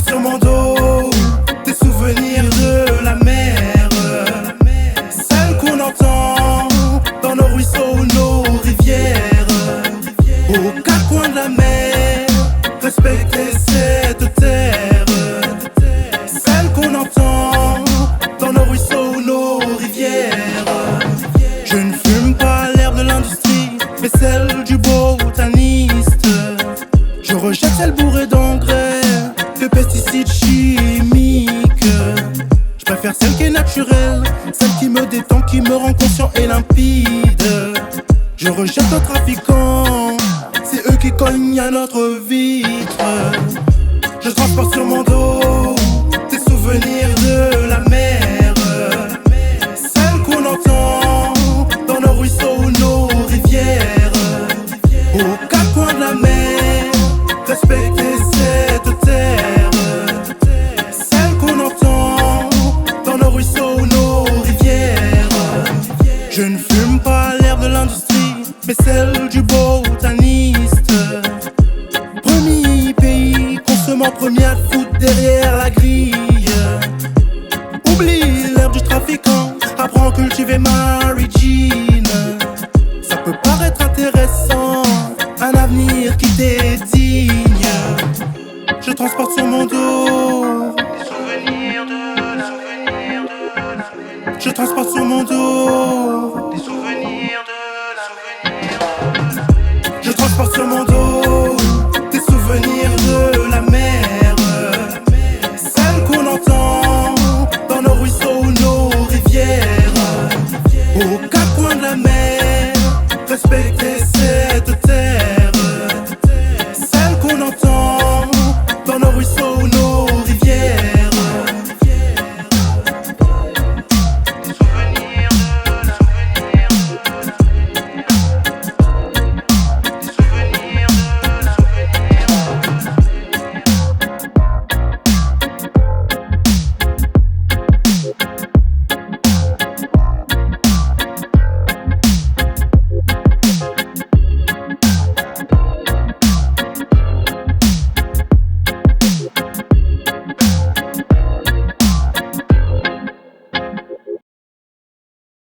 transporte sur mon dos des souvenirs de la mer, celles qu'on entend dans nos ruisseaux, nos rivières. Aux quatre coins de la mer, respecter cette terre, celles qu'on entend dans nos ruisseaux, nos rivières. Je ne fume pas l'herbe de l'industrie, mais celle du botaniste. Je rejette celle bourrée d'engrais, de pesticides chimiques. Je préfère celle qui est naturelle, celle qui me détend, qui me rend conscient et limpide. Je rejette nos trafiquants, c'est eux qui cognent à notre vitre. Je transporte sur mon dos des souvenirs de la mer, celles qu'on entend dans nos ruisseaux, nos rivières. Aux quatre coins de la mer, respecter cette terre, celle qu'on entend dans nos ruisseaux, nos rivières. Je ne fume pas l'herbe de l'industrie, mais celle du botaniste. Premier pays consommant, premier à foutre derrière la grille. Oublie l'herbe du trafiquant, apprends à cultiver Mary Jean. Ça peut paraître intéressant, un avenir qui t'est digne. Je transporte sur mon dos des souvenirs de la mer. Je transporte sur mon dos des souvenirs de la mer. Je transporte sur mon dos des souvenirs de la mer.